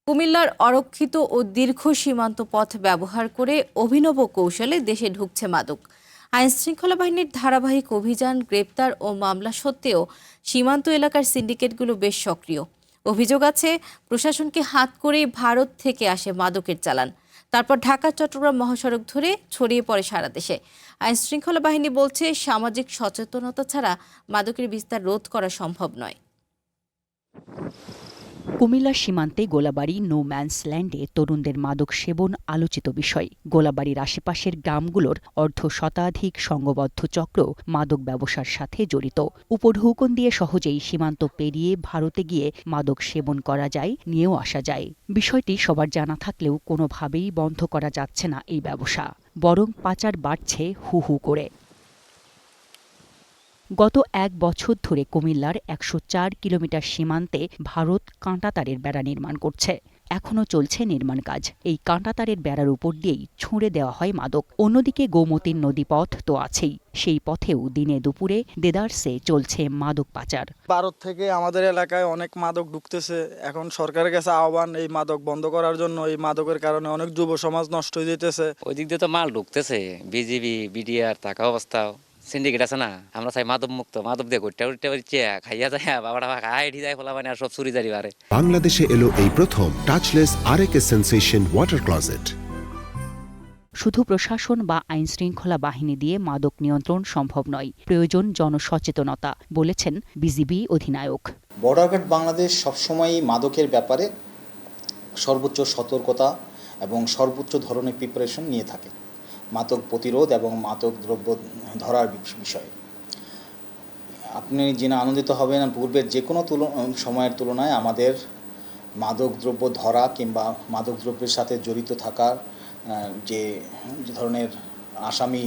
কুমিল্লার অরক্ষিত ও দীর্ঘ সীমান্ত পথ ব্যবহার করে অভিনব কৌশলে দেশে ঢুকছে মাদক। আইনশৃঙ্খলা বাহিনীর ধারাবাহিক অভিযান, গ্রেপ্তার ও মামলা সত্ত্বেও সীমান্ত এলাকার সিন্ডিকেটগুলো বেশ সক্রিয়। অভিযোগ আছে প্রশাসনকে হাত করে ভারত থেকে আসে মাদকের চালান, তারপর ঢাকা চট্টগ্রাম মহাসড়ক ধরে ছড়িয়ে পড়ে সারা দেশে। আইনশৃঙ্খলা বাহিনী বলছে সামাজিক সচেতনতা ছাড়া মাদকের বিস্তার রোধ করা সম্ভব নয়। কুমিল্লা সীমান্তে গোলাবাড়ি নো ম্যানস ল্যান্ডে তরুণদের মাদক সেবন আলোচিত বিষয়। গোলাবাড়ির আশেপাশের গ্রামগুলোর অর্ধশতাধিক সংঘবদ্ধ চক্র মাদক ব্যবসার সাথে জড়িত। উপঢৌকন দিয়ে সহজেই সীমান্ত পেরিয়ে ভারতে গিয়ে মাদক সেবন করা যায়, নিয়েও আসা যায়। বিষয়টি সবার জানা থাকলেও কোনোভাবেই বন্ধ করা যাচ্ছে না এই ব্যবসা, বরং পাচার বাড়ছে হু হু করে। গত এক বছর ধরে কুমিল্লার ১০৪ কিলোমিটার সীমান্তে ভারত কাঁটাতারের বেড়া নির্মাণ করছে। এখনও চলছে নির্মাণ কাজ। এই কাঁটাতারের বেড়ার উপর দিয়েই ছুঁড়ে দেওয়া হয় মাদক। অন্যদিকে গোমতীর নদীপথ তো আছেই, সেই পথেও দিনে দুপুরে দেদারসে চলছে মাদক পাচার। ভারত থেকে আমাদের এলাকায় অনেক মাদক ঢুকতেছে। এখন সরকারের কাছে আহ্বান, এই মাদক বন্ধ করার জন্য। এই মাদকের কারণে অনেক যুব সমাজ নষ্ট হয়ে যেতেছে। ওই দিক দিয়ে তো মাল ঢুকতেছে, বিজিবি, বিডিআর থাকা অবস্থাও সিন্ডিকেট আছে না। আমরা চাই মাদক মুক্ত, মাদক দিয়ে ঘুরতে উঠতে পারছি, খাইয়া যায় বাবাটা খাই যায় ফোলা মানে আর সব চুরি জারি বারে। বাংলাদেশে এলো এই প্রথম টাচলেস আরএকে সেন্সেশন ওয়াটার ক্লোজেট। শুধু প্রশাসন বা আইনশৃঙ্খলা বাহিনী দিয়ে মাদক নিয়ন্ত্রণ সম্ভব নয়, প্রয়োজন জনসচেতনতা, বলেছেন বিজিবি অধিনায়ক। বর্ডার গার্ড বাংলাদেশ সবসময়ই মাদকের ব্যাপারে সর্বোচ্চ সতর্কতা এবং সর্বোচ্চ ধরনের প্রিপারেশন নিয়ে থাকে মাদক প্রতিরোধ এবং মাদক দ্রব্য ধরার বিষয়ে। আপনি জেনে আনন্দিত হবেন, পূর্বের যে কোনো সময়ের তুলনায় আমাদের মাদক দ্রব্য ধরা কিংবা মাদক দ্রব্যের সাথে জড়িত থাকার যে ধরনের আসামি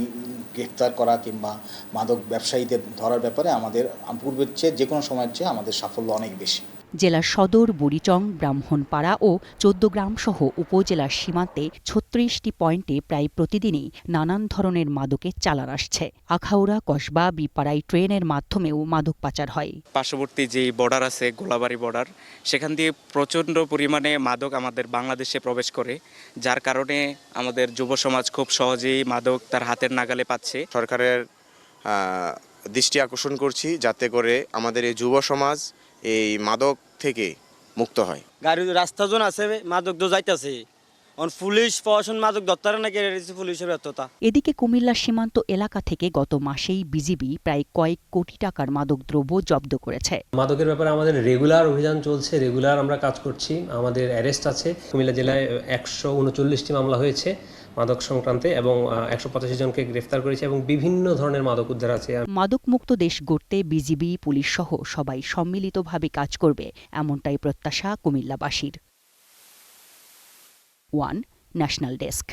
গ্রেফতার করা কিংবা মাদক ব্যবসায়ীদের ধরার ব্যাপারে আমাদের পূর্বের চেয়ে যে কোনো সময়ের চেয়ে আমাদের সাফল্য অনেক বেশি। জেলার সদর, বুড়িচং, ব্রাহ্মণপাড়া ও ১৪ গ্রাম সহ উপজেলার সীমান্তে ৩৬টি পয়েন্টে প্রায় প্রতিদিনই নানান ধরনের মাদকের চালান আসছে। আখাউড়া, কসবা, বিপাড়ায় ট্রেনের মাধ্যমেও মাদক পাচার হয়। পার্শ্ববর্তী যে বর্ডার আছে, গোলাবাড়ি বর্ডার, সেখান দিয়ে প্রচণ্ড পরিমাণে মাদক আমাদের বাংলাদেশে প্রবেশ করে, যার কারণে আমাদের যুব সমাজ খুব সহজেই মাদক তার হাতের নাগালে পাচ্ছে। সরকারের দৃষ্টি আকর্ষণ করছি যাতে করে আমাদের এই যুব সমাজ এই মাদক থেকে মুক্ত হয়। গাড়ি রাস্তা জন আছে, মাদক তো যাইতেছে, পুলিশ প্রশাসন মাদক ধরতে নাকি পুলিশের ব্যর্থতা। এদিকে কুমিল্লা সীমান্ত এলাকা থেকে গত মাসেই বিজিবি প্রায় কয়েক কোটি টাকার মাদক দ্রব্য জব্দ করেছে। মাদকের ব্যাপারে আমাদের রেগুলার অভিযান চলছে, রেগুলার আমরা কাজ করছি। আমাদের অ্যারেস্ট আছে। কুমিল্লা জেলায় ১৩৯টি মামলা হয়েছে মাদক সংক্রান্তে এবং ১৮৫ জনকে গ্রেফতার করেছে এবং বিভিন্ন ধরনের মাদক উদ্ধার আছে। মাদক মুক্ত দেশ গড়তে বিজিবি, পুলিশ সহ সবাই সম্মিলিতভাবে কাজ করবে, এমনটাই প্রত্যাশা কুমিল্লাবাসীর। One national desk.